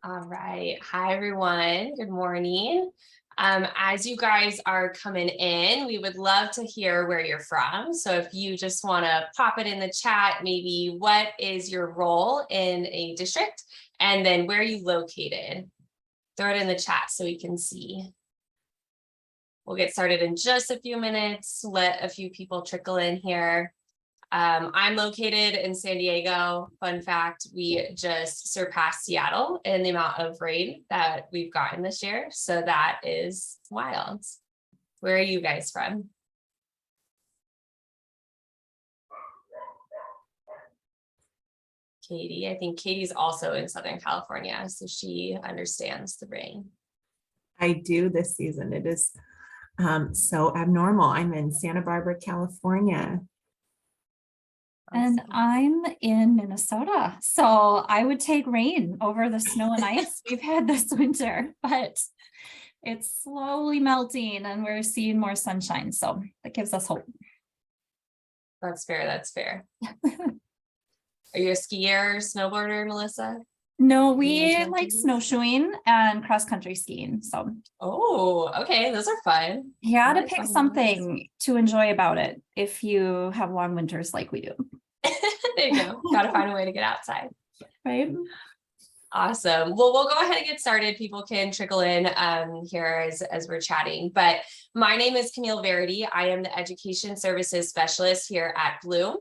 All right. Hi, everyone. Good morning. As you guys are coming in, we would love to hear where you're from. So if you just want to pop it in the chat, maybe what is your role in a district and then where are you located? Throw it in the chat so we can see. We'll get started in just a few minutes. Let a few people trickle in here. I'm located in San Diego. Fun fact, we just surpassed Seattle in the amount of rain that we've gotten this year. So that is wild. Where are you guys from? Katie, I think Katie's also in Southern California, so she understands the rain. I do this season. It is so abnormal. I'm in Santa Barbara, California. And I'm in Minnesota, so I would take rain over the snow and ice we've had this winter, but it's slowly melting and we're seeing more sunshine, so that gives us hope. That's fair, that's fair. Are you a skier, snowboarder, Melissa? No, we like snowshoeing and cross-country skiing, so. Oh, okay, those are fun. You gotta pick something to enjoy about it if you have long winters like we do. There you go. Gotta find a way to get outside. Right. Awesome. Well, we'll go ahead and get started. People can trickle in here as we're chatting. But my name is Camille Verity. I am the Education Services Specialist here at Bluum.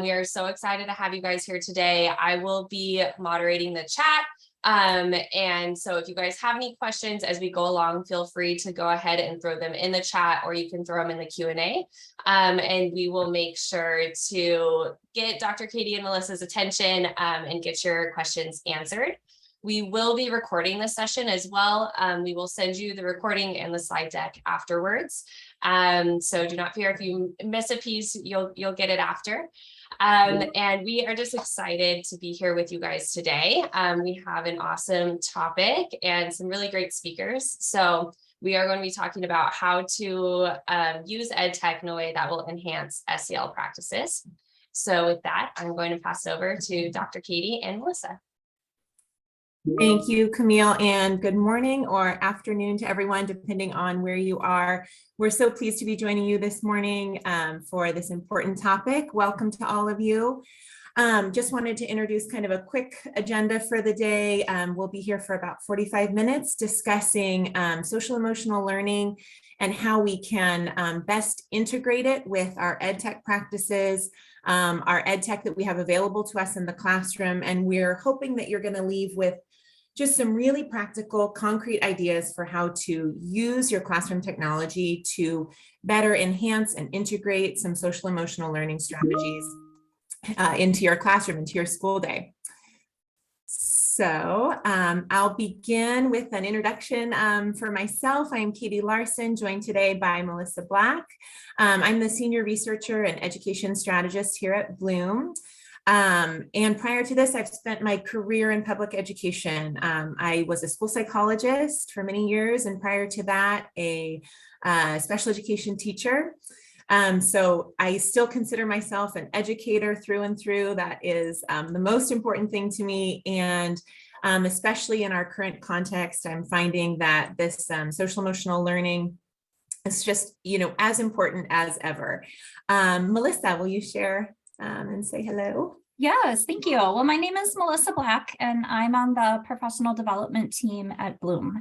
We are so excited to have you guys here today. I will be moderating the chat. And so if you guys have any questions as we go along, feel free to go ahead and throw them in the chat, or you can throw them in the Q&A. And we will make sure to get Dr. Katie and Melissa's attention and get your questions answered. We will be recording this session as well. We will send you the recording and the slide deck afterwards. So do not fear if you miss a piece, you'll get it after. And we are just excited to be here with you guys today. We have an awesome topic and some really great speakers. So we are going to be talking about how to use EdTech in a way that will enhance SEL practices. So with that, I'm going to pass it over to Dr. Katie and Melissa. Thank you, Camille, and good morning or afternoon to everyone, depending on where you are. We're so pleased to be joining you this morning for this important topic. Welcome to all of you. Just wanted to introduce kind of a quick agenda for the day. We'll be here for about 45 minutes discussing social emotional learning and how we can best integrate it with our EdTech practices, our EdTech that we have available to us in the classroom. And we're hoping that you're going to leave with just some really practical, concrete ideas for how to use your classroom technology to better enhance and integrate some social emotional learning strategies into your classroom, into your school day. So I'll begin with an introduction for myself. I'm Katie Larson, joined today by Melissa Black. I'm the senior researcher and education strategist here at Bluum. And prior to this, I've spent my career in public education. I was a school psychologist for many years, and prior to that, a special education teacher. So I still consider myself an educator through and through. That is the most important thing to me. And especially in our current context, I'm finding that this social emotional learning is just, as important as ever. Melissa, will you share and say hello? Yes, thank you. Well, my name is Melissa Black, and I'm on the professional development team at Bluum.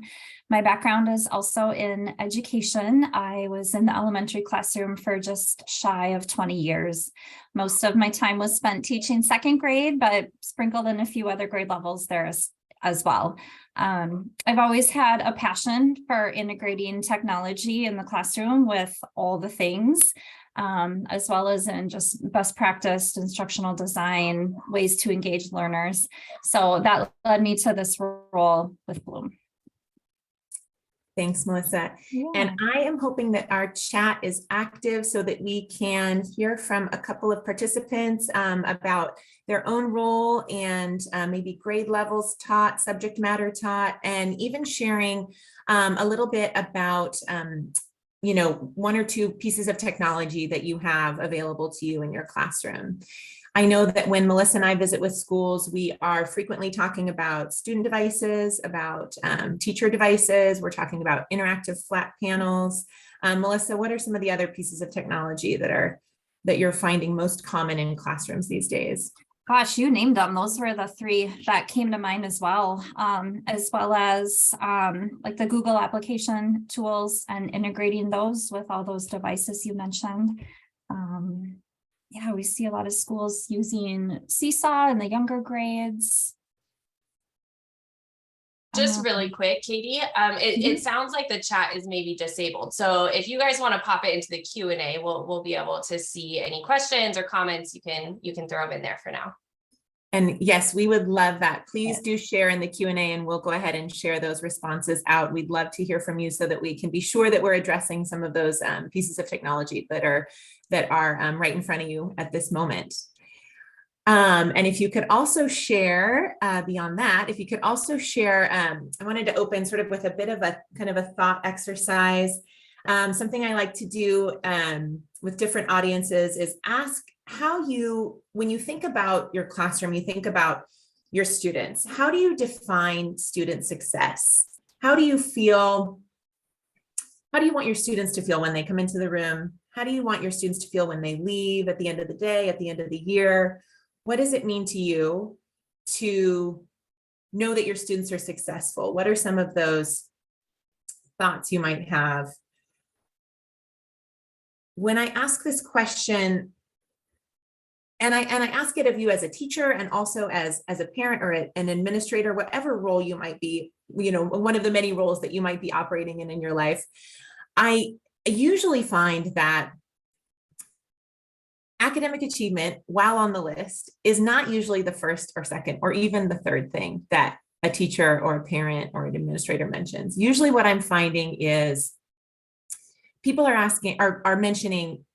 My background is also in education. I was in the elementary classroom for just shy of 20 years. Most of my time was spent teaching second grade, but sprinkled in a few other grade levels there as well. I've always had a passion for integrating technology in the classroom with all the things. As well as in just best practice, instructional design, ways to engage learners. So that led me to this role with Bluum. Thanks, Melissa. Yeah. And I am hoping that our chat is active so that we can hear from a couple of participants about their own role and maybe grade levels taught, subject matter taught, and even sharing a little bit about one or two pieces of technology that you have available to you in your classroom. I know that when Melissa and I visit with schools, we are frequently talking about student devices, about teacher devices. We're talking about interactive flat panels. Melissa, what are some of the other pieces of technology that you're finding most common in classrooms these days? Gosh, you named them. Those were the three that came to mind as well as like the Google application tools and integrating those with all those devices you mentioned. Yeah, we see a lot of schools using Seesaw in the younger grades. Just really quick, Katie, it sounds like the chat is maybe disabled. So if you guys want to pop it into the Q&A, we'll be able to see any questions or comments. You can throw them in there for now. And yes, we would love that. Please do share in the Q&A and we'll go ahead and share those responses out. We'd love to hear from you so that we can be sure that we're addressing some of those pieces of technology that are right in front of you at this moment. And if you could also share beyond that, if you could also share, I wanted to open sort of with a bit of a kind of a thought exercise. Something I like to do with different audiences is ask how when you think about your classroom, you think about your students, how do you define student success? How do you want your students to feel when they come into the room? How do you want your students to feel when they leave at the end of the day, at the end of the year? What does it mean to you to know that your students are successful? What are some of those thoughts you might have? When I ask this question, and I ask it of you as a teacher and also as a parent or an administrator, whatever role you might be, one of the many roles that you might be operating in your life, I usually find that academic achievement, while on the list, is not usually the first or second or even the third thing that a teacher or a parent or an administrator mentions. Usually what I'm finding is people are mentioning,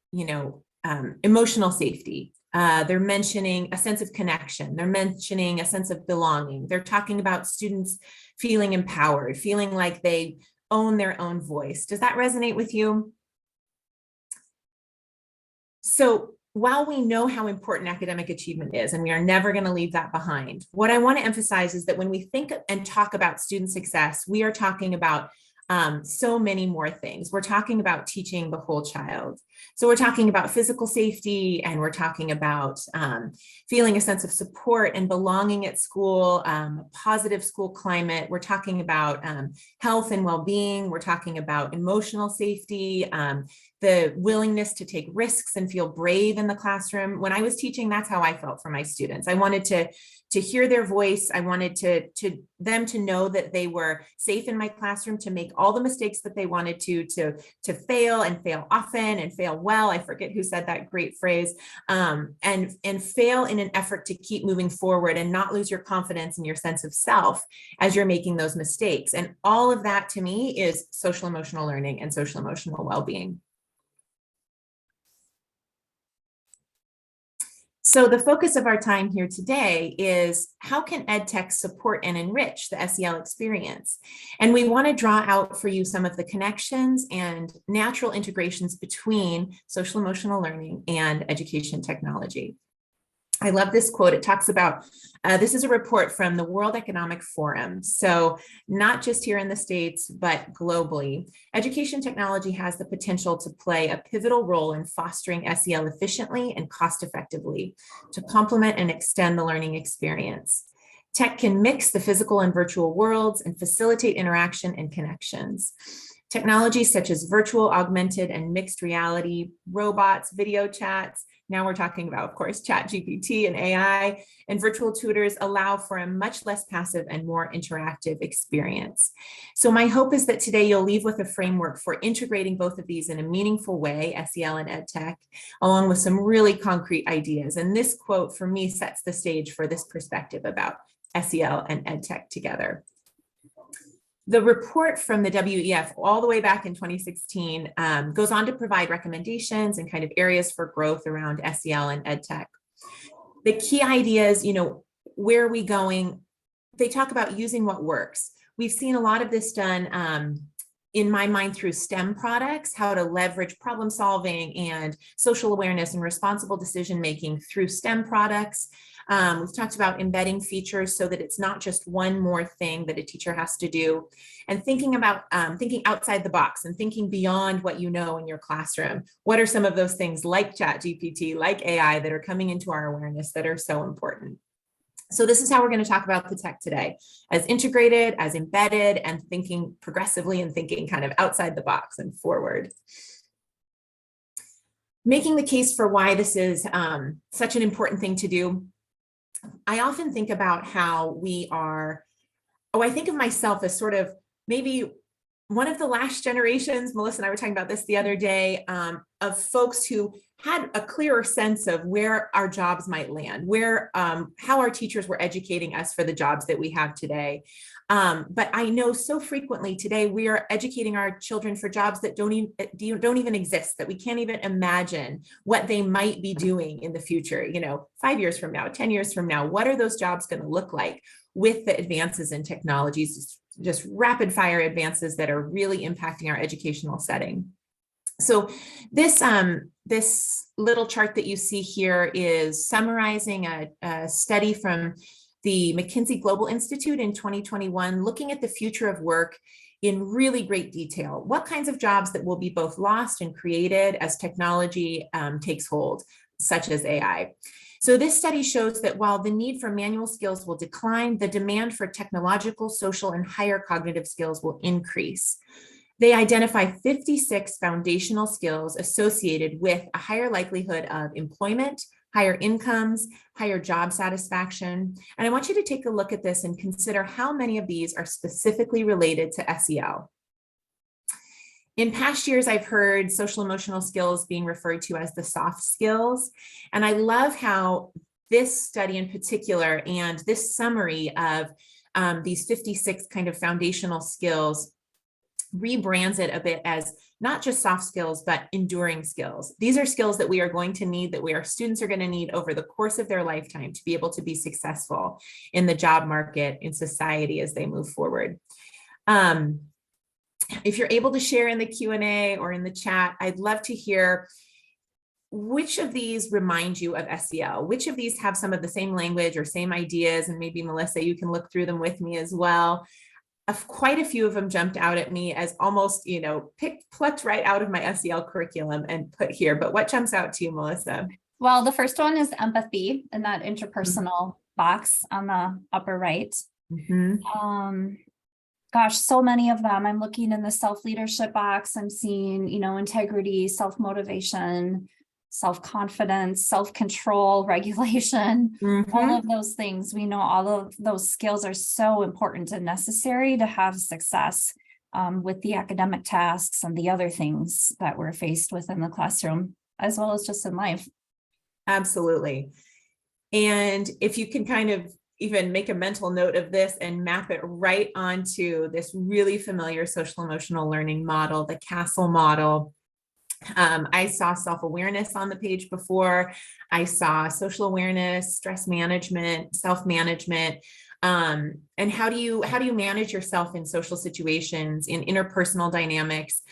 emotional safety. They're mentioning a sense of connection. They're mentioning a sense of belonging. They're talking about students feeling empowered, feeling like they own their own voice. Does that resonate with you? So while we know how important academic achievement is, and we are never going to leave that behind, what I want to emphasize is that when we think and talk about student success, we are talking about so many more things. We're talking about teaching the whole child. So we're talking about physical safety, and we're talking about feeling a sense of support and belonging at school, positive school climate. We're talking about health and well-being. We're talking about emotional safety, the willingness to take risks and feel brave in the classroom. When I was teaching, that's how I felt for my students. I wanted to hear their voice. I wanted them to know that they were safe in my classroom, to make all the mistakes that they wanted to fail and fail often and fail well. I forget who said that great phrase, and fail in an effort to keep moving forward and not lose your confidence and your sense of self as you're making those mistakes. And all of that to me is social emotional learning and social emotional well-being. So the focus of our time here today is how can EdTech support and enrich the SEL experience? And we want to draw out for you some of the connections and natural integrations between social emotional learning and education technology. I love this quote. It talks about, this is a report from the World Economic Forum. So not just here in the States, but globally, education technology has the potential to play a pivotal role in fostering SEL efficiently and cost effectively to complement and extend the learning experience. Tech can mix the physical and virtual worlds and facilitate interaction and connections. Technologies such as virtual, augmented, and mixed reality, robots, video chats, now we're talking about, of course, ChatGPT and AI, and virtual tutors allow for a much less passive and more interactive experience. So my hope is that today you'll leave with a framework for integrating both of these in a meaningful way, SEL and EdTech, along with some really concrete ideas. And this quote for me sets the stage for this perspective about SEL and EdTech together. The report from the WEF all the way back in 2016 goes on to provide recommendations and kind of areas for growth around SEL and EdTech. The key ideas, where are we going? They talk about using what works. We've seen a lot of this done in my mind, through STEM products, how to leverage problem solving and social awareness and responsible decision making through STEM products. We've talked about embedding features so that it's not just one more thing that a teacher has to do, and thinking about thinking outside the box and thinking beyond what you know in your classroom. What are some of those things like ChatGPT, like AI, that are coming into our awareness that are so important? So this is how we're going to talk about the tech today, as integrated, as embedded, and thinking progressively and thinking kind of outside the box and forward. Making the case for why this is such an important thing to do. I often think about how we are, I think of myself as sort of maybe one of the last generations, Melissa and I were talking about this the other day, of folks who had a clearer sense of where our jobs might land, where how our teachers were educating us for the jobs that we have today. But I know so frequently today we are educating our children for jobs that don't even exist, that we can't even imagine what they might be doing in the future. 5 years from now, 10 years from now, what are those jobs going to look like with the advances in technologies, just rapid fire advances that are really impacting our educational setting. So this little chart that you see here is summarizing a study from the McKinsey Global Institute in 2021, looking at the future of work in really great detail. What kinds of jobs that will be both lost and created as technology takes hold, such as AI. So this study shows that while the need for manual skills will decline, the demand for technological, social, and higher cognitive skills will increase. They identify 56 foundational skills associated with a higher likelihood of employment, higher incomes, higher job satisfaction. And I want you to take a look at this and consider how many of these are specifically related to SEL. In past years, I've heard social emotional skills being referred to as the soft skills. And I love how this study in particular and this summary of these 56 kind of foundational skills rebrands it a bit as not just soft skills, but enduring skills. These are skills that we are going to need, that our students are going to need over the course of their lifetime to be able to be successful in the job market, in society as they move forward. If you're able to share in the Q&A or in the chat, I'd love to hear which of these remind you of SEL, which of these have some of the same language or same ideas, and maybe Melissa, you can look through them with me as well. Quite a few of them jumped out at me as almost, plucked right out of my SEL curriculum and put here. But what jumps out to you, Melissa? Well, the first one is empathy in that interpersonal box on the upper right. Gosh, so many of them. I'm looking in the self-leadership box. I'm seeing, integrity, self-motivation, self-confidence, self-control, regulation, all of those things. We know all of those skills are so important and necessary to have success with the academic tasks and the other things that we're faced with in the classroom, as well as just in life. Absolutely. And if you can kind of even make a mental note of this and map it right onto this really familiar social emotional learning model, the CASTLE model. I saw self-awareness on the page before. I saw social awareness, stress management, self-management, and how do you manage yourself in social situations, in interpersonal dynamics,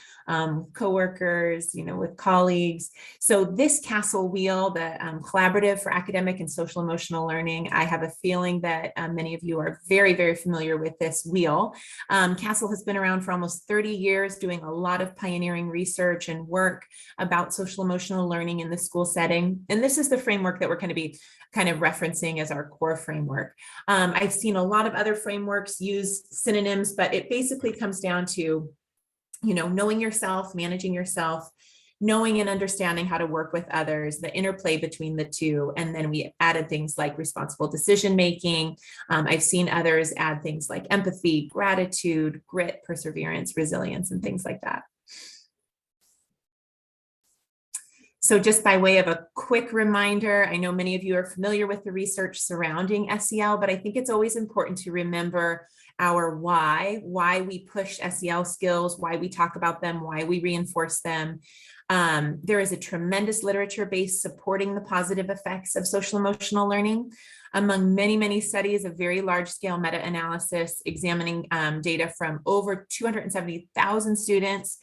coworkers, with colleagues. So this CASTLE wheel, the Collaborative for Academic and Social Emotional Learning, I have a feeling that many of you are very, very familiar with this wheel. CASTLE has been around for almost 30 years, doing a lot of pioneering research and work about social emotional learning in the school setting. And this is the framework that we're going to be kind of referencing as our core framework. I've seen a lot of other frameworks use synonyms, but it basically comes down to knowing yourself, managing yourself, knowing and understanding how to work with others, the interplay between the two. And then we added things like responsible decision-making. I've seen others add things like empathy, gratitude, grit, perseverance, resilience, and things like that. So just by way of a quick reminder, I know many of you are familiar with the research surrounding SEL, but I think it's always important to remember our why we push SEL skills, why we talk about them, why we reinforce them. There is a tremendous literature base supporting the positive effects of social emotional learning. among many, many studies, a very large scale meta-analysis examining data from over 270,000 students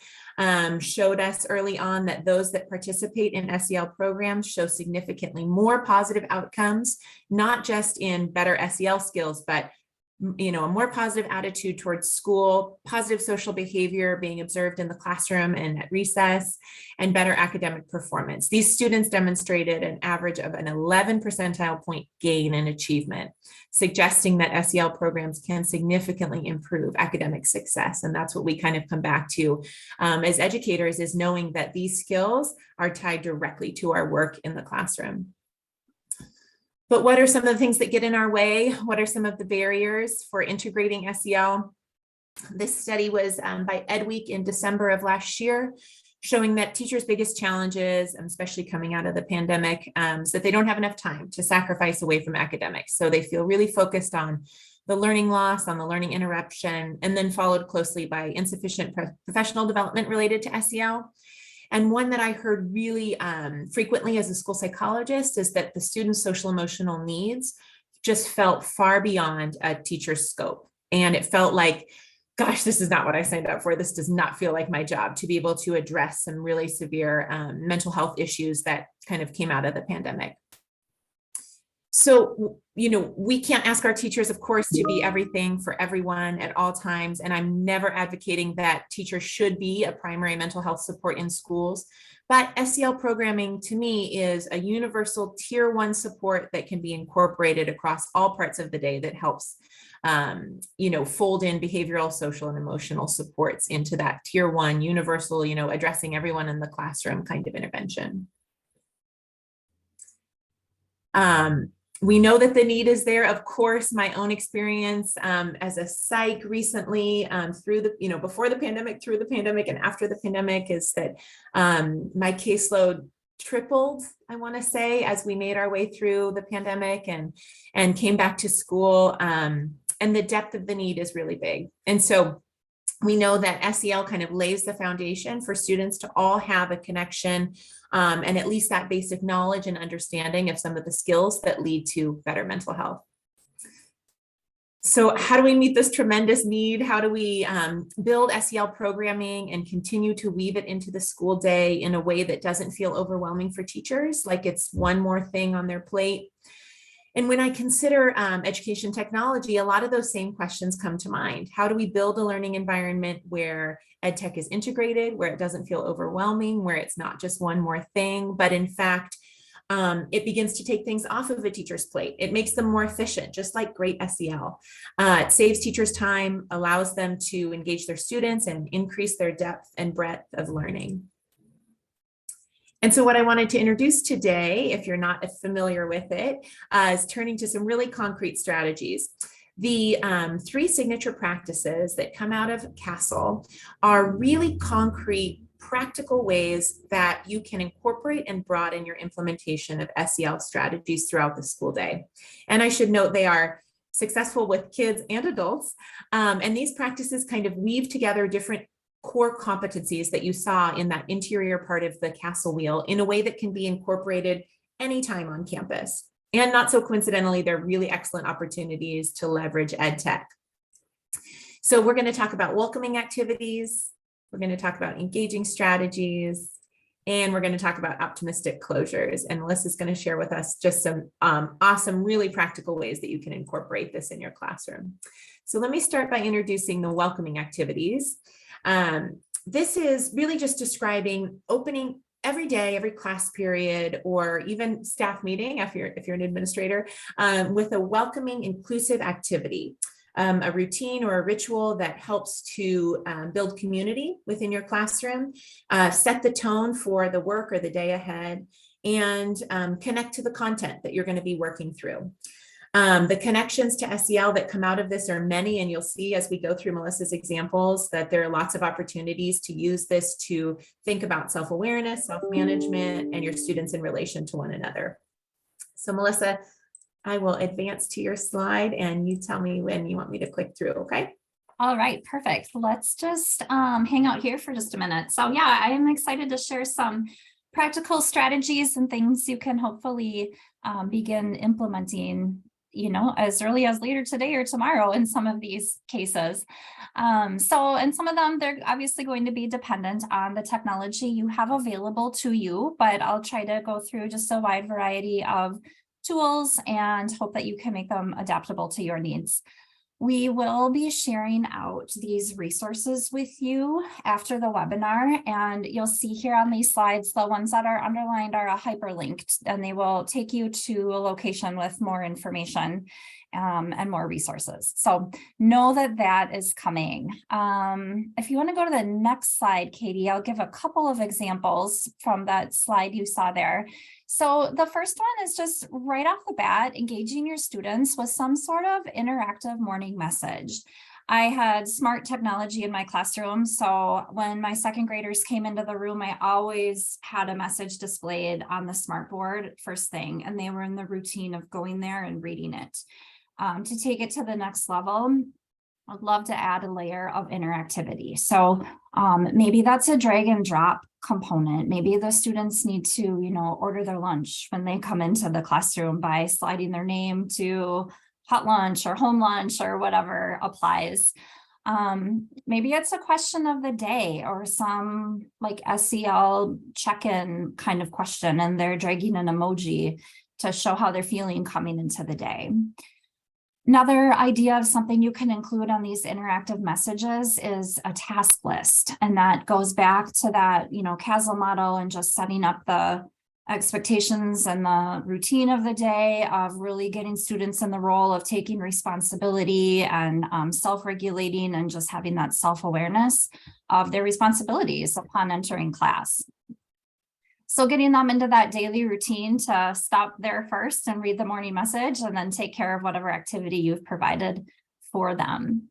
showed us early on that those that participate in SEL programs show significantly more positive outcomes, not just in better SEL skills, but a more positive attitude towards school, positive social behavior being observed in the classroom and at recess, and better academic performance. These students demonstrated an average of an 11 percentile point gain in achievement, suggesting that SEL programs can significantly improve academic success. And that's what we kind of come back to as educators, is knowing that these skills are tied directly to our work in the classroom. But what are some of the things that get in our way? What are some of the barriers for integrating SEL? This study was by EdWeek in December of last year, showing that teachers' biggest challenges, especially coming out of the pandemic, is that they don't have enough time to sacrifice away from academics. So they feel really focused on the learning loss, on the learning interruption, and then followed closely by insufficient professional development related to SEL. And one that I heard really frequently as a school psychologist is that the students' social emotional needs just felt far beyond a teacher's scope. And it felt like, gosh, this is not what I signed up for. This does not feel like my job, to be able to address some really severe mental health issues that kind of came out of the pandemic. So, we can't ask our teachers, of course, to be everything for everyone at all times. And I'm never advocating that teachers should be a primary mental health support in schools. But SEL programming, to me, is a universal tier 1 support that can be incorporated across all parts of the day that helps, fold in behavioral, social, and emotional supports into that tier 1 universal, addressing everyone in the classroom kind of intervention. We know that the need is there. Of course, my own experience as a psych recently through the, before the pandemic, through the pandemic, and after the pandemic is that my caseload tripled, I want to say, as we made our way through the pandemic and came back to school. And the depth of the need is really big. And so we know that SEL kind of lays the foundation for students to all have a connection and at least that basic knowledge and understanding of some of the skills that lead to better mental health. So how do we meet this tremendous need? How do we build SEL programming and continue to weave it into the school day in a way that doesn't feel overwhelming for teachers, like it's one more thing on their plate? And when I consider education technology, a lot of those same questions come to mind. How do we build a learning environment where EdTech is integrated, where it doesn't feel overwhelming, where it's not just one more thing, but in fact, it begins to take things off of a teacher's plate. It makes them more efficient, just like great SEL. It saves teachers time, allows them to engage their students and increase their depth and breadth of learning. And so what I wanted to introduce today, if you're not familiar with it, is turning to some really concrete strategies. The 3 signature practices that come out of CASEL are really concrete, practical ways that you can incorporate and broaden your implementation of SEL strategies throughout the school day. And I should note they are successful with kids and adults. And these practices kind of weave together different core competencies that you saw in that interior part of the CASEL wheel in a way that can be incorporated anytime on campus. And not so coincidentally, they're really excellent opportunities to leverage EdTech. So we're going to talk about welcoming activities, we're going to talk about engaging strategies, and we're going to talk about optimistic closures. And Melissa's going to share with us just some awesome, really practical ways that you can incorporate this in your classroom. So let me start by introducing the welcoming activities. This is really just describing opening every day, every class period, or even staff meeting, if you're an administrator, with a welcoming, inclusive activity, a routine or a ritual that helps to build community within your classroom, set the tone for the work or the day ahead, and connect to the content that you're going to be working through. The connections to SEL that come out of this are many, and you'll see as we go through Melissa's examples that there are lots of opportunities to use this to think about self-awareness, self-management, and your students in relation to one another. So Melissa, I will advance to your slide and you tell me when you want me to click through, okay? All right, perfect. Let's just hang out here for just a minute. So yeah, I am excited to share some practical strategies and things you can hopefully begin implementing as early as later today or tomorrow in some of these cases. And some of them, they're obviously going to be dependent on the technology you have available to you, but I'll try to go through just a wide variety of tools and hope that you can make them adaptable to your needs. We will be sharing out these resources with you after the webinar, and you'll see here on these slides, the ones that are underlined are hyperlinked, and they will take you to a location with more information and more resources. So know that that is coming. If you want to go to the next slide, Katie, I'll give a couple of examples from that slide you saw there. So the first one is just right off the bat, engaging your students with some sort of interactive morning message. I had smart technology in my classroom, so when my second graders came into the room, I always had a message displayed on the smart board first thing, and they were in the routine of going there and reading it. To take it to the next level, I'd love to add a layer of interactivity. So maybe that's a drag and drop component. Maybe the students need to, order their lunch when they come into the classroom by sliding their name to hot lunch or home lunch or whatever applies. Maybe it's a question of the day or some like SEL check-in kind of question, and they're dragging an emoji to show how they're feeling coming into the day. Another idea of something you can include on these interactive messages is a task list. And that goes back to that, CASL model and just setting up the expectations and the routine of the day of really getting students in the role of taking responsibility and self-regulating and just having that self-awareness of their responsibilities upon entering class. So getting them into that daily routine to stop there first and read the morning message and then take care of whatever activity you've provided for them.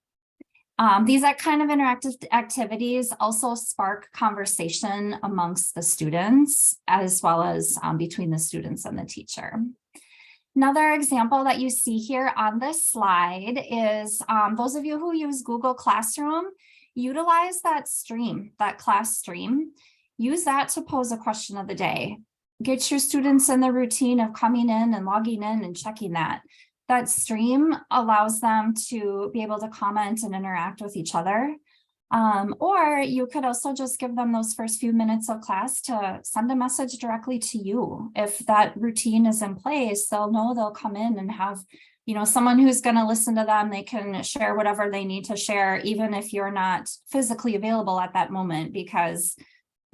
These kind of interactive activities also spark conversation amongst the students as well as between the students and the teacher. Another example that you see here on this slide is those of you who use Google Classroom, utilize that stream, that class stream. Use that to pose a question of the day. Get your students in the routine of coming in and logging in and checking that. That stream allows them to be able to comment and interact with each other. Or you could also just give them those first few minutes of class to send a message directly to you. If that routine is in place, they'll know they'll come in and have someone who's going to listen to them. They can share whatever they need to share, even if you're not physically available at that moment, because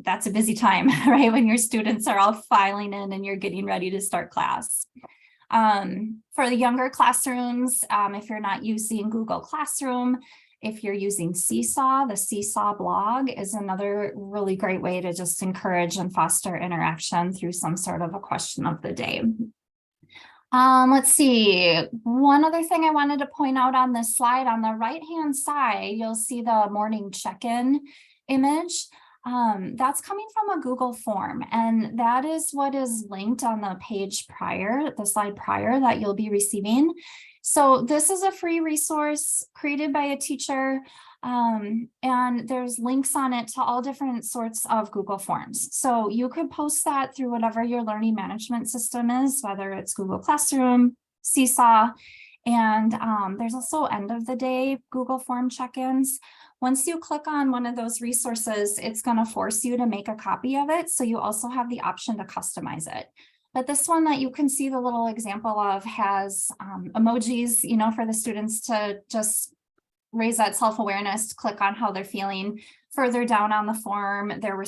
that's a busy time, right? When your students are all filing in and you're getting ready to start class. For the younger classrooms, if you're not using Google Classroom, if you're using Seesaw, the Seesaw blog is another really great way to just encourage and foster interaction through some sort of a question of the day. Let's see. One other thing I wanted to point out on this slide, on the right-hand side, you'll see the morning check-in image. That's coming from a Google form, and that is what is linked on the page prior, the slide prior that you'll be receiving. So this is a free resource created by a teacher, and there's links on it to all different sorts of Google Forms. So you could post that through whatever your learning management system is, whether it's Google Classroom, Seesaw, and there's also end of the day Google Form check-ins. Once you click on one of those resources, it's going to force you to make a copy of it. So you also have the option to customize it. But this one that you can see the little example of has emojis, for the students to just raise that self-awareness, click on how they're feeling. Further down on the form, there are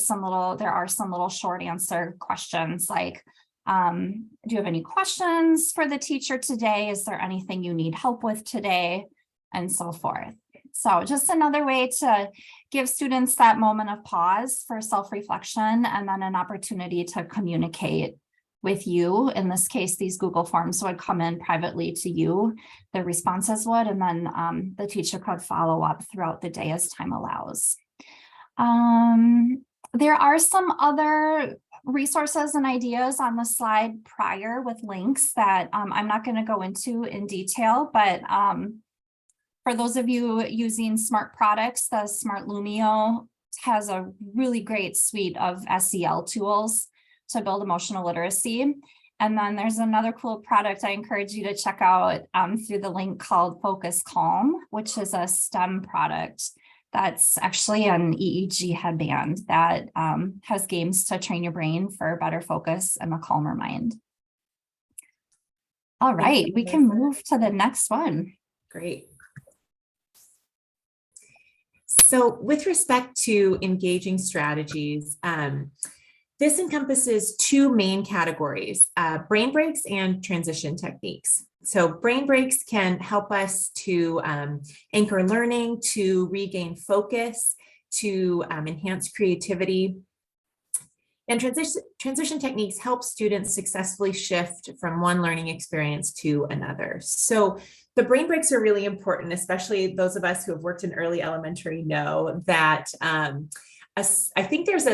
some little short answer questions like, do you have any questions for the teacher today? Is there anything you need help with today? And so forth. So just another way to give students that moment of pause for self-reflection and then an opportunity to communicate with you. In this case, these Google Forms would come in privately to you, the responses would, and then the teacher could follow up throughout the day as time allows. There are some other resources and ideas on the slide prior with links that I'm not going to go into in detail, but for those of you using smart products, the Smart Lumio has a really great suite of SEL tools to build emotional literacy. And then there's another cool product I encourage you to check out through the link called Focus Calm, which is a STEM product that's actually an EEG headband that has games to train your brain for better focus and a calmer mind. All right, we can move to the next one. Great. So with respect to engaging strategies, this encompasses two main categories, brain breaks and transition techniques. So brain breaks can help us to anchor learning, to regain focus, to enhance creativity. And transition techniques help students successfully shift from one learning experience to another. So the brain breaks are really important, especially those of us who have worked in early elementary know that I think there's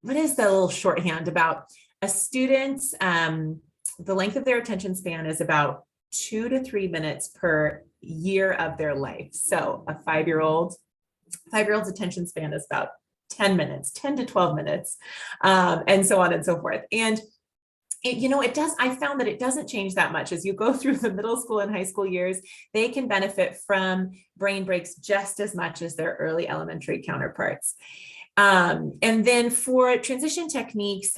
what is the little shorthand about a student, the length of their attention span is about 2 to 3 minutes per year of their life. So a five-year-old's attention span is about 10 minutes, 10 to 12 minutes, and so on and so forth. And I found that it doesn't change that much as you go through the middle school and high school years. They can benefit from brain breaks just as much as their early elementary counterparts. And then for transition techniques,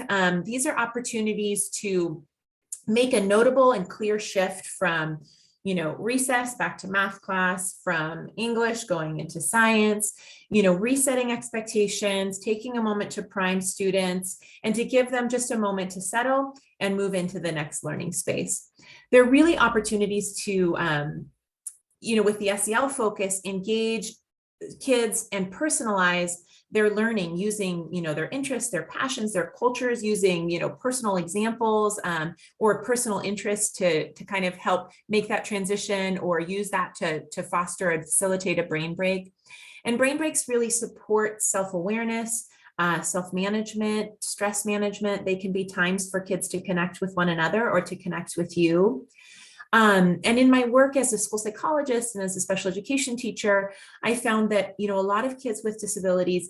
these are opportunities to make a notable and clear shift from recess back to math class, from English going into science, resetting expectations, taking a moment to prime students and to give them just a moment to settle and move into the next learning space. There are really opportunities to, with the SEL focus, engage kids and personalize their learning using, their interests, their passions, their cultures, using, personal examples or personal interests to kind of help make that transition or use that to foster and facilitate a brain break. And brain breaks really support self-awareness, self-management, stress management. They can be times for kids to connect with one another or to connect with you. And in my work as a school psychologist and as a special education teacher, I found that, a lot of kids with disabilities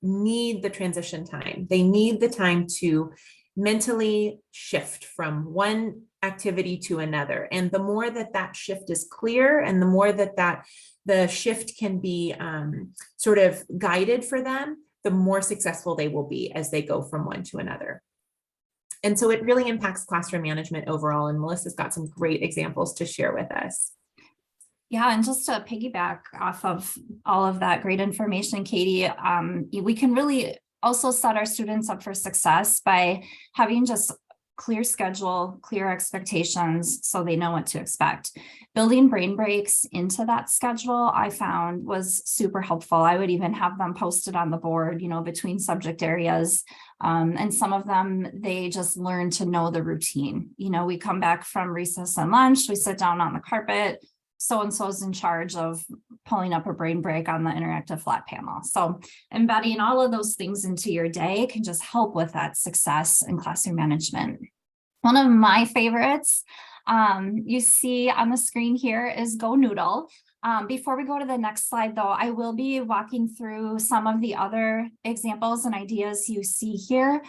need the transition time. They need the time to mentally shift from one activity to another. And the more that shift is clear and the more that the shift can be sort of guided for them, the more successful they will be as they go from one to another. And so it really impacts classroom management overall. And Melissa's got some great examples to share with us. Yeah, and just to piggyback off of all of that great information, Katie, we can really also set our students up for success by having just clear schedule, clear expectations, so they know what to expect. Building brain breaks into that schedule, I found, was super helpful. I would even have them posted on the board, between subject areas. And some of them, they just learn to know the routine. We come back from recess and lunch, we sit down on the carpet, so-and-so is in charge of pulling up a brain break on the interactive flat panel. So embedding all of those things into your day can just help with that success in classroom management. One of my favorites you see on the screen here is Go Noodle. Before we go to the next slide, though, I will be walking through some of the other examples and ideas you see here.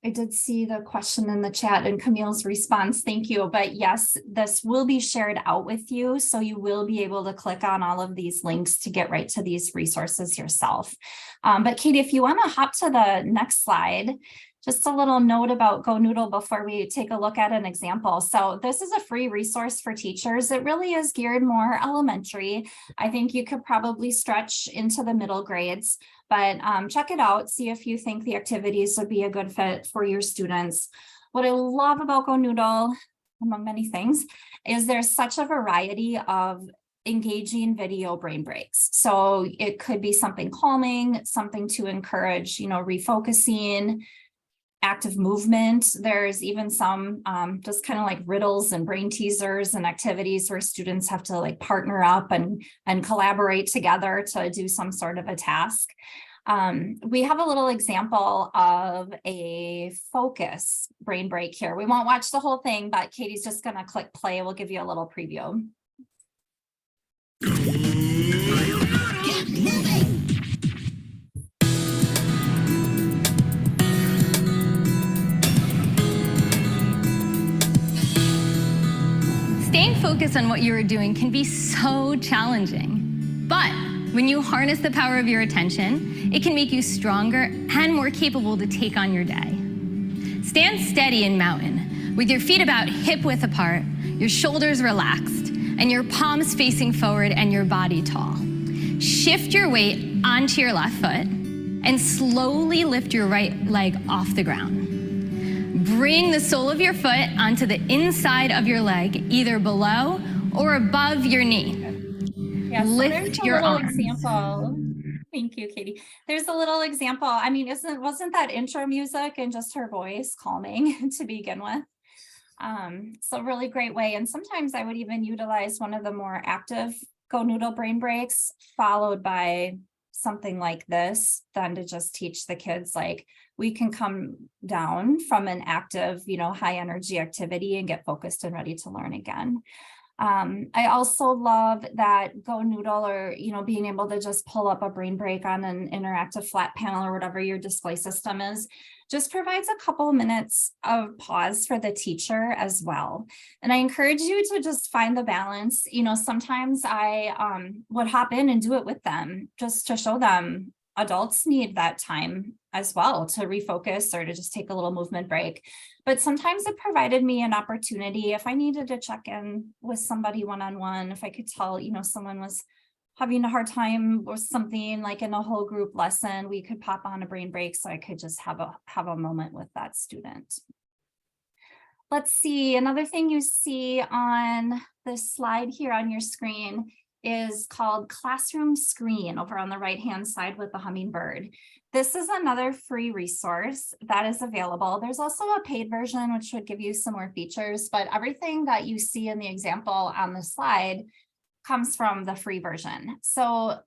I did see the question in the chat and Camille's response. Thank you. But yes, this will be shared out with you. So you will be able to click on all of these links to get right to these resources yourself. But Katie, if you want to hop to the next slide, just a little note about Go Noodle before we take a look at an example. So this is a free resource for teachers. It really is geared more elementary. I think you could probably stretch into the middle grades, but check it out. See if you think the activities would be a good fit for your students. What I love about Go Noodle, among many things, is there's such a variety of engaging video brain breaks. So it could be something calming, something to encourage, refocusing, active movement. There's even some just kind of like riddles and brain teasers and activities where students have to like partner up and collaborate together to do some sort of a task. We have a little example of a focus brain break here. We won't watch the whole thing, but Katie's just going to click play. We'll give you a little preview. Get moving. Staying focused on what you are doing can be so challenging, but when you harness the power of your attention, it can make you stronger and more capable to take on your day. Stand steady in mountain, with your feet about hip-width apart, your shoulders relaxed, and your palms facing forward and your body tall. Shift your weight onto your left foot and slowly lift your right leg off the ground. Bring the sole of your foot onto the inside of your leg, either below or above your knee. Yeah, so Lift your arms. Example. Thank you, Katie. There's a little example. I mean, wasn't that intro music and just her voice calming to begin with? So really great way. And sometimes I would even utilize one of the more active Go Noodle brain breaks followed by something like this, then to just teach the kids, like, we can come down from an active, high energy activity and get focused and ready to learn again. I also love that Go Noodle, or, being able to just pull up a brain break on an interactive flat panel or whatever your display system is, just provides a couple minutes of pause for the teacher as well. And I encourage you to just find the balance. Sometimes I would hop in and do it with them just to show them adults need that time as well to refocus or to just take a little movement break. But sometimes it provided me an opportunity if I needed to check in with somebody one-on-one, if I could tell, someone was having a hard time or something like in a whole group lesson, we could pop on a brain break so I could just have a moment with that student. Let's see, another thing you see on this slide here on your screen is called Classroom Screen over on the right-hand side with the hummingbird. This is another free resource that is available. There's also a paid version, which would give you some more features, but everything that you see in the example on the slide comes from the free version. So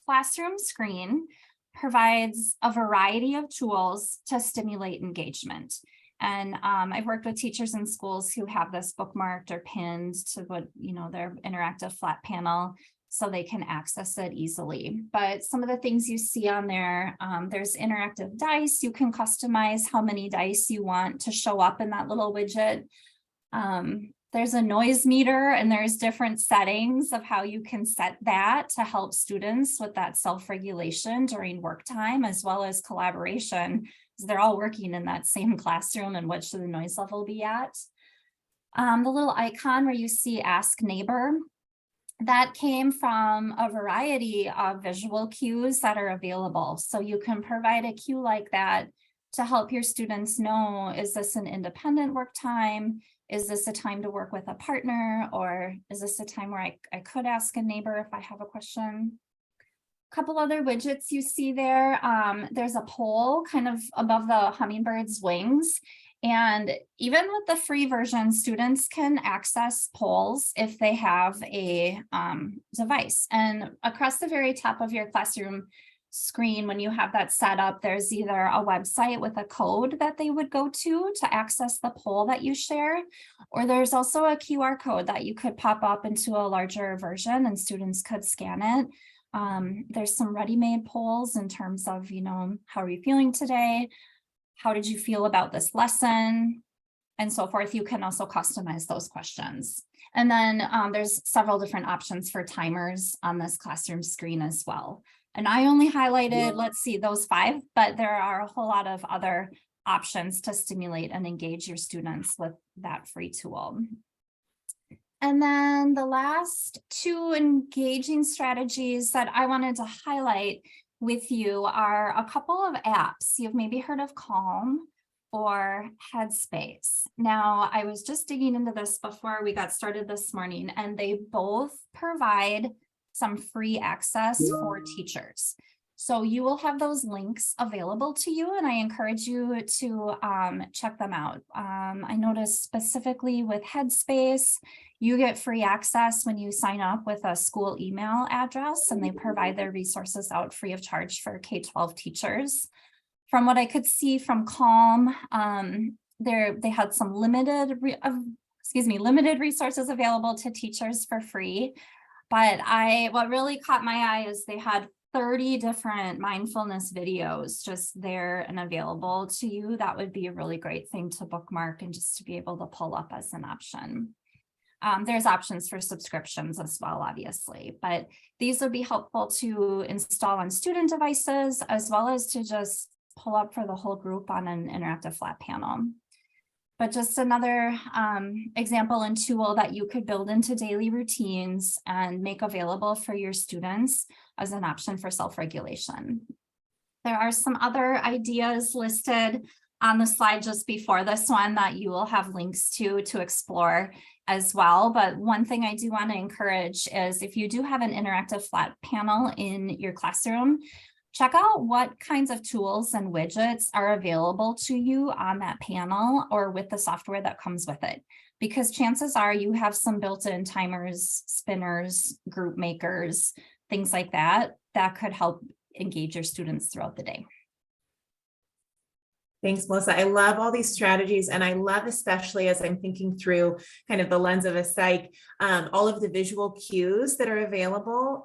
Classroom Screen provides a variety of tools to stimulate engagement. And I've worked with teachers in schools who have this bookmarked or pinned to what, their interactive flat panel so they can access it easily. But some of the things you see on there, there's interactive dice. You can customize how many dice you want to show up in that little widget. There's a noise meter, and there's different settings of how you can set that to help students with that self-regulation during work time, as well as collaboration. They're all working in that same classroom, and what should the noise level be at? The little icon where you see Ask Neighbor, that came from a variety of visual cues that are available. So you can provide a cue like that to help your students know, is this an independent work time? Is this a time to work with a partner? Or is this a time where I could ask a neighbor if I have a question? Couple other widgets you see there. There's a poll kind of above the hummingbird's wings. And even with the free version, students can access polls if they have a device. And across the very top of your classroom screen, when you have that set up, there's either a website with a code that they would go to access the poll that you share, or there's also a QR code that you could pop up into a larger version and students could scan it. There's some ready-made polls in terms of, how are you feeling today? How did you feel about this lesson? And so forth. You can also customize those questions. And then there's several different options for timers on this classroom screen as well. And I only highlighted, let's see, those 5, but there are a whole lot of other options to stimulate and engage your students with that free tool. And then the last 2 engaging strategies that I wanted to highlight with you are a couple of apps. You've maybe heard of Calm or Headspace. Now, I was just digging into this before we got started this morning, and they both provide some free access for teachers. So you will have those links available to you, and I encourage you to check them out. I noticed specifically with Headspace, you get free access when you sign up with a school email address, and they provide their resources out free of charge for K-12 teachers. From what I could see from Calm, they had some limited resources available to teachers for free. But what really caught my eye is they had 30 different mindfulness videos just there and available to you. That would be a really great thing to bookmark and just to be able to pull up as an option. There's options for subscriptions as well, obviously, but these would be helpful to install on student devices as well as to just pull up for the whole group on an interactive flat panel. But just another example and tool that you could build into daily routines and make available for your students as an option for self-regulation. There are some other ideas listed on the slide just before this one that you will have links to explore as well. But one thing I do want to encourage is if you do have an interactive flat panel in your classroom, check out what kinds of tools and widgets are available to you on that panel or with the software that comes with it. Because chances are you have some built-in timers, spinners, group makers, things like that, that could help engage your students throughout the day. Thanks, Melissa. I love all these strategies, and I love, especially as I'm thinking through kind of the lens of a psych, all of the visual cues that are available,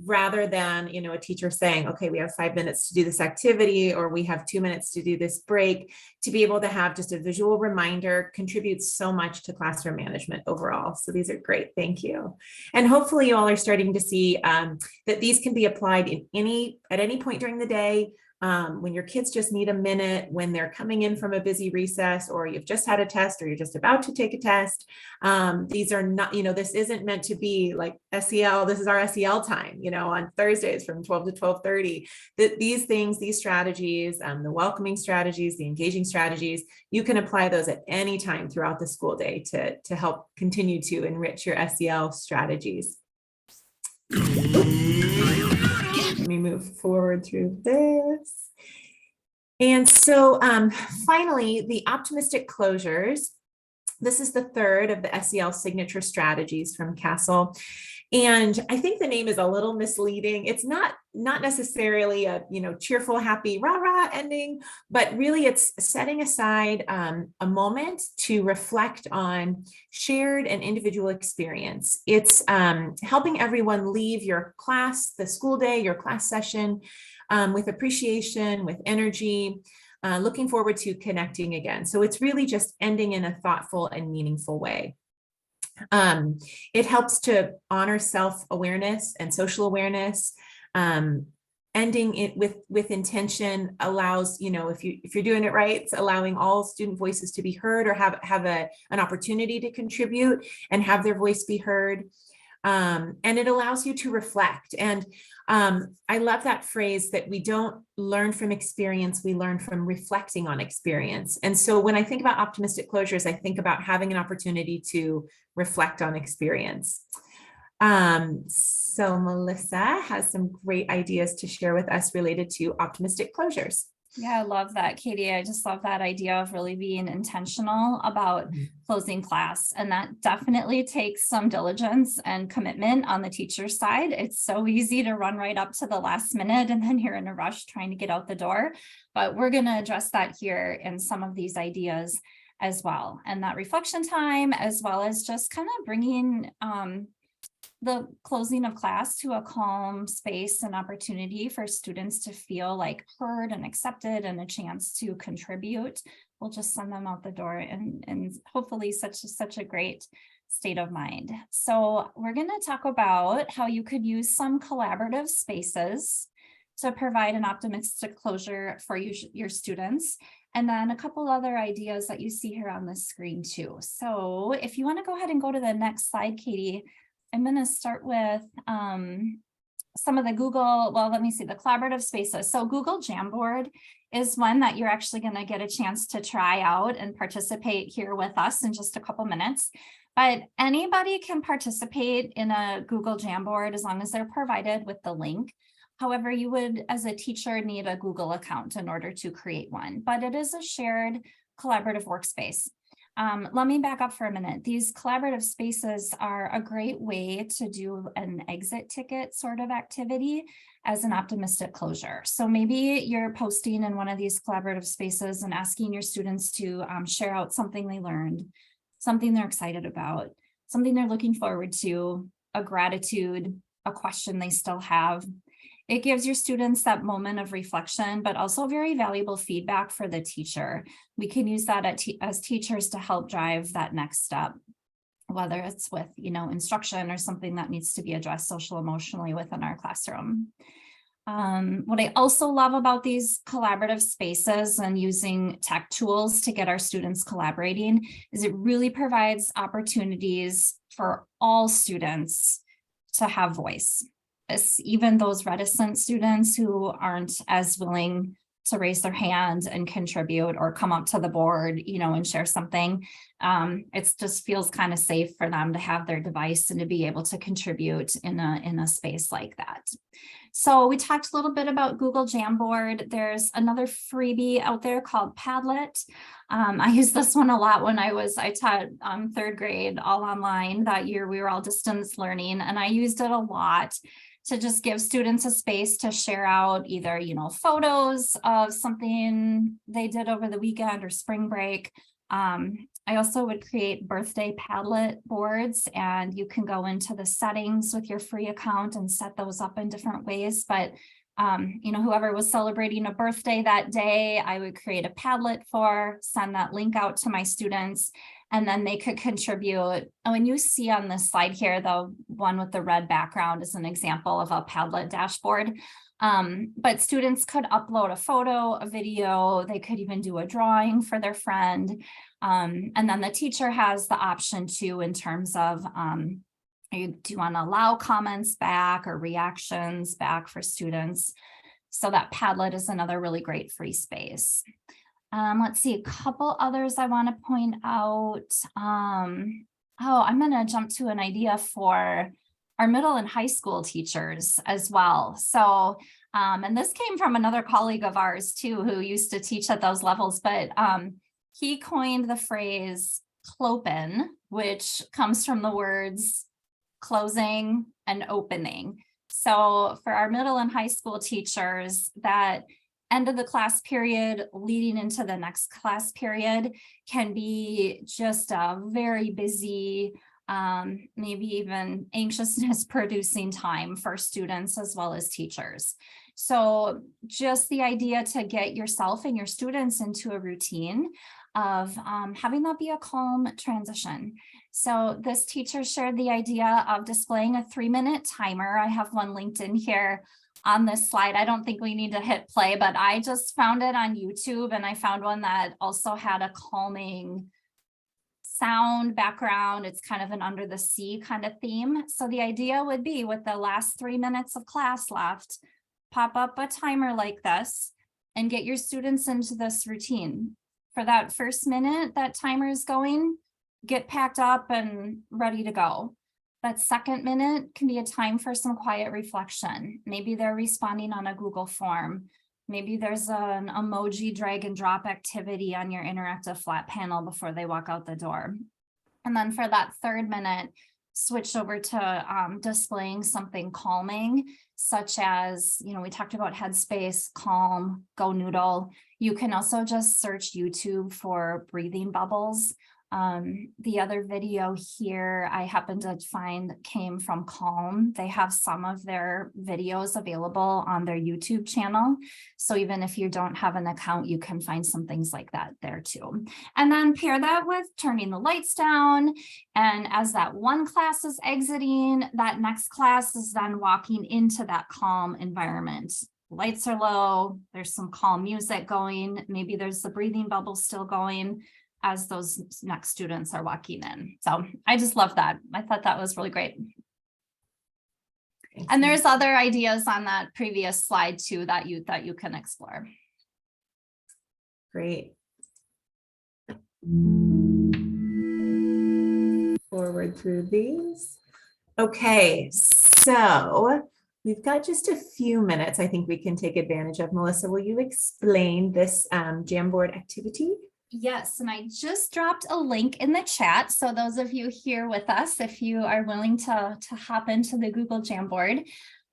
rather than, a teacher saying, okay, we have 5 minutes to do this activity, or we have 2 minutes to do this break. To be able to have just a visual reminder contributes so much to classroom management overall. So these are great. Thank you. And hopefully you all are starting to see that these can be applied at any point during the day. When your kids just need a minute, when they're coming in from a busy recess, or you've just had a test, or you're just about to take a test. These are not, this isn't meant to be like SEL. This is our SEL time, on Thursdays from 12 to 12:30. These things, these strategies, the welcoming strategies, the engaging strategies, you can apply those at any time throughout the school day to help continue to enrich your SEL strategies. Let me move forward through this. And so finally, the optimistic closures. This is the third of the SEL signature strategies from Castle. And I think the name is a little misleading. It's not necessarily a cheerful, happy, rah-rah ending, but really it's setting aside a moment to reflect on shared and individual experience. It's helping everyone leave your class, the school day, your class session with appreciation, with energy, looking forward to connecting again. So it's really just ending in a thoughtful and meaningful way. It helps to honor self-awareness and social awareness. Ending it with intention allows, if you're doing it right, it's allowing all student voices to be heard or have an opportunity to contribute and have their voice be heard. And it allows you to reflect. And I love that phrase that we don't learn from experience, we learn from reflecting on experience. And so when I think about optimistic closures, I think about having an opportunity to reflect on experience. So Melissa has some great ideas to share with us related to optimistic closures. Yeah, I love that, Katie. I just love that idea of really being intentional about closing class. And that definitely takes some diligence and commitment on the teacher's side. It's so easy to run right up to the last minute and then you're in a rush trying to get out the door. But we're going to address that here in some of these ideas as well. And that reflection time, as well as just kind of bringing the closing of class to a calm space and opportunity for students to feel like heard and accepted and a chance to contribute. We'll just send them out the door and hopefully such a great state of mind. So we're going to talk about how you could use some collaborative spaces to provide an optimistic closure for your students. And then a couple other ideas that you see here on the screen too. So if you want to go ahead and go to the next slide, Katie, I'm going to start with some of the the collaborative spaces. So Google Jamboard is one that you're actually going to get a chance to try out and participate here with us in just a couple minutes. But anybody can participate in a Google Jamboard as long as they're provided with the link. However, you would, as a teacher, need a Google account in order to create one, but it is a shared collaborative workspace. Let me back up for a minute. These collaborative spaces are a great way to do an exit ticket sort of activity as an optimistic closure. So maybe you're posting in one of these collaborative spaces and asking your students to share out something they learned, something they're excited about, something they're looking forward to, a gratitude, a question they still have. It gives your students that moment of reflection, but also very valuable feedback for the teacher. We can use that as teachers to help drive that next step. whether it's with, instruction or something that needs to be addressed social emotionally within our classroom. What I also love about these collaborative spaces and using tech tools to get our students collaborating is it really provides opportunities for all students to have voice. Even those reticent students who aren't as willing to raise their hand and contribute or come up to the board, and share something. It just feels kind of safe for them to have their device and to be able to contribute in a space like that. So we talked a little bit about Google Jamboard. There's another freebie out there called Padlet. I used this one a lot when I taught third grade all online. That year we were all distance learning, and I used it a lot to just give students a space to share out either, photos of something they did over the weekend or spring break. I also would create birthday Padlet boards, and you can go into the settings with your free account and set those up in different ways. But, whoever was celebrating a birthday that day, I would create a Padlet for, send that link out to my students, and then they could contribute. And when you see on this slide here, the one with the red background is an example of a Padlet dashboard. But students could upload a photo, a video, they could even do a drawing for their friend. And then the teacher has the option too, in terms of, do you want to allow comments back or reactions back for students? So that Padlet is another really great free space. Let's see, a couple others I want to point out. I'm going to jump to an idea for our middle and high school teachers as well. So, and this came from another colleague of ours too, who used to teach at those levels, but he coined the phrase clopen, which comes from the words closing and opening. So for our middle and high school teachers, that end of the class period leading into the next class period can be just a very busy, maybe even anxiousness producing time for students as well as teachers. So just the idea to get yourself and your students into a routine of having that be a calm transition. So this teacher shared the idea of displaying a 3-minute timer. I have one linked in here on this slide. I don't think we need to hit play, but I just found it on YouTube, and I found one that also had a calming sound background. It's kind of an under the sea kind of theme. So the idea would be, with the last 3 minutes of class left, pop up a timer like this and get your students into this routine. For that first minute that timer is going, get packed up and ready to go. That second minute can be a time for some quiet reflection. Maybe they're responding on a Google form. Maybe there's an emoji drag and drop activity on your interactive flat panel before they walk out the door. And then for that third minute, switch over to displaying something calming, such as, we talked about Headspace, Calm, Go Noodle. You can also just search YouTube for breathing bubbles. The other video here I happened to find came from Calm. They have some of their videos available on their YouTube channel. So even if you don't have an account, you can find some things like that there too. And then pair that with turning the lights down. And as that one class is exiting, that next class is then walking into that calm environment. Lights are low, there's some calm music going, maybe there's the breathing bubble still going as those next students are walking in. So I just love that. I thought that was really great. Thanks. And there's other ideas on that previous slide too that you can explore. Great. Forward through these. Okay, so we've got just a few minutes I think we can take advantage of. Melissa, will you explain this Jamboard activity? Yes, and I just dropped a link in the chat. So those of you here with us, if you are willing to hop into the Google Jamboard,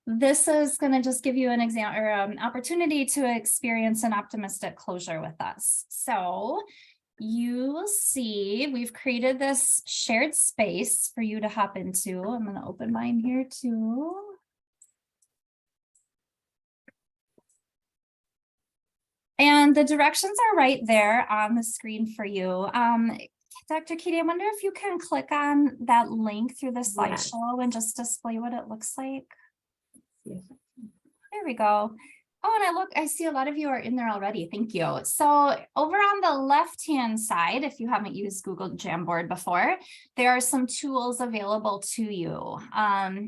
this is going to just give you an example or an opportunity to experience an optimistic closure with us. So you will see we've created this shared space for you to hop into. I'm going to open mine here too. And the directions are right there on the screen for you. Dr. Katie, I wonder if you can click on that link through the Yes. slideshow and just display what it looks like. Yes. There we go. Oh, and I see a lot of you are in there already. Thank you. So over on the left-hand side, if you haven't used Google Jamboard before, there are some tools available to you.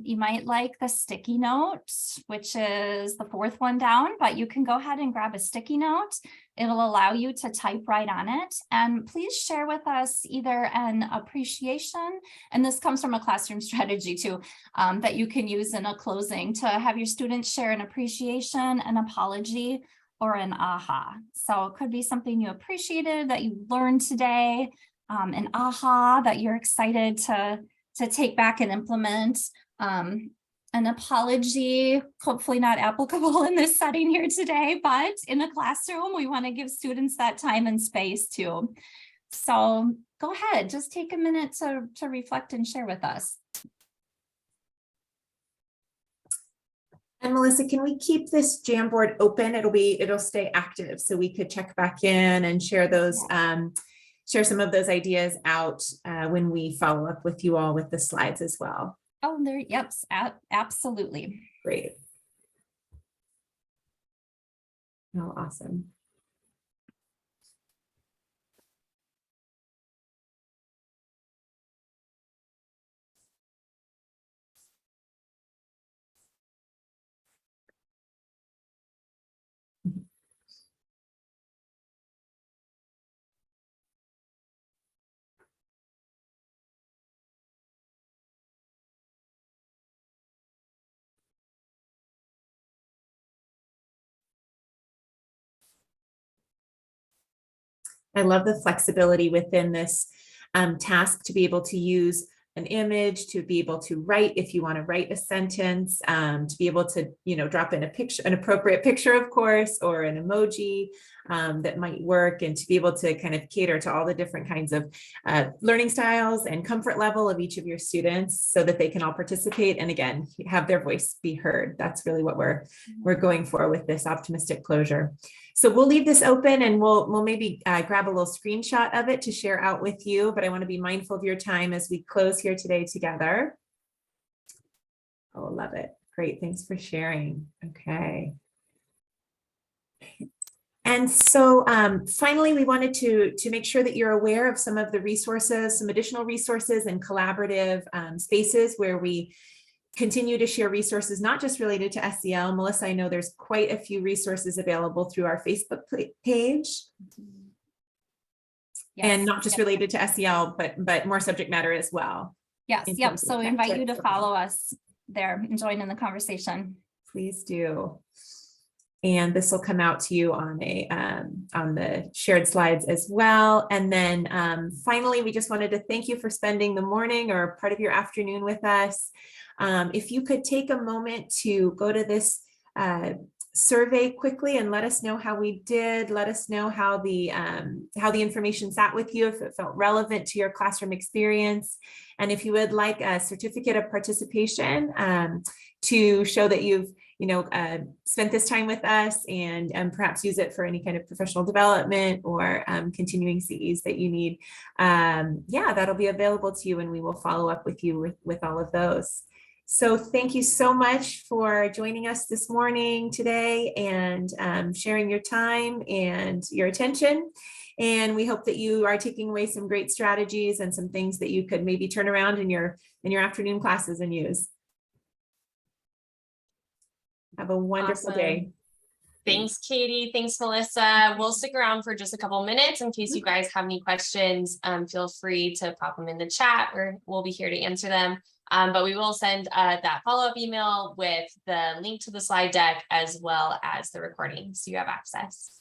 You might like the sticky note, which is the fourth one down, but you can go ahead and grab a sticky note. It'll allow you to type right on it. And please share with us either an appreciation, and this comes from a classroom strategy too, that you can use in a closing to have your students share an appreciation, an apology, or an aha. So it could be something you appreciated that you learned today, an aha that you're excited to take back and implement. An apology, hopefully not applicable in this setting here today, but in a classroom, we want to give students that time and space too. So go ahead, just take a minute to reflect and share with us. And Melissa, can we keep this Jamboard open? It'll stay active, so we could check back in and share those, share some of those ideas out when we follow up with you all with the slides as well. Oh, there, yep, absolutely. Great. Oh, awesome. I love the flexibility within this task to be able to use an image, to be able to write if you want to write a sentence, to be able to, drop in a picture, an appropriate picture, of course, or an emoji that might work, and to be able to kind of cater to all the different kinds of learning styles and comfort level of each of your students so that they can all participate and, again, have their voice be heard. That's really what we're going for with this optimistic closure. So we'll leave this open, and we'll maybe grab a little screenshot of it to share out with you, but I want to be mindful of your time as we close here today together. Oh, love it. Great. Thanks for sharing. Okay. And so finally, we wanted to make sure that you're aware of some of the resources, some additional resources and collaborative spaces where we continue to share resources, not just related to SEL. Melissa, I know there's quite a few resources available through our Facebook page. Yes. And not just related to SEL, but more subject matter as well. Yes, yep. So we invite you to follow us there and join in the conversation. Please do. And this will come out to you on the shared slides as well. And then finally, we just wanted to thank you for spending the morning or part of your afternoon with us. If you could take a moment to go to this survey quickly and let us know how we did. Let us know how the information sat with you, if it felt relevant to your classroom experience. And if you would like a certificate of participation to show that you've spent this time with us and perhaps use it for any kind of professional development or continuing CEs that you need. That'll be available to you, and we will follow up with you with all of those. So thank you so much for joining us this morning today and sharing your time and your attention. And we hope that you are taking away some great strategies and some things that you could maybe turn around in your afternoon classes and use. Have a wonderful day. Thanks, Katie. Thanks, Melissa. We'll stick around for just a couple minutes in case you guys have any questions. Feel free to pop them in the chat, or we'll be here to answer them. But we will send that follow-up email with the link to the slide deck as well as the recording, so you have access.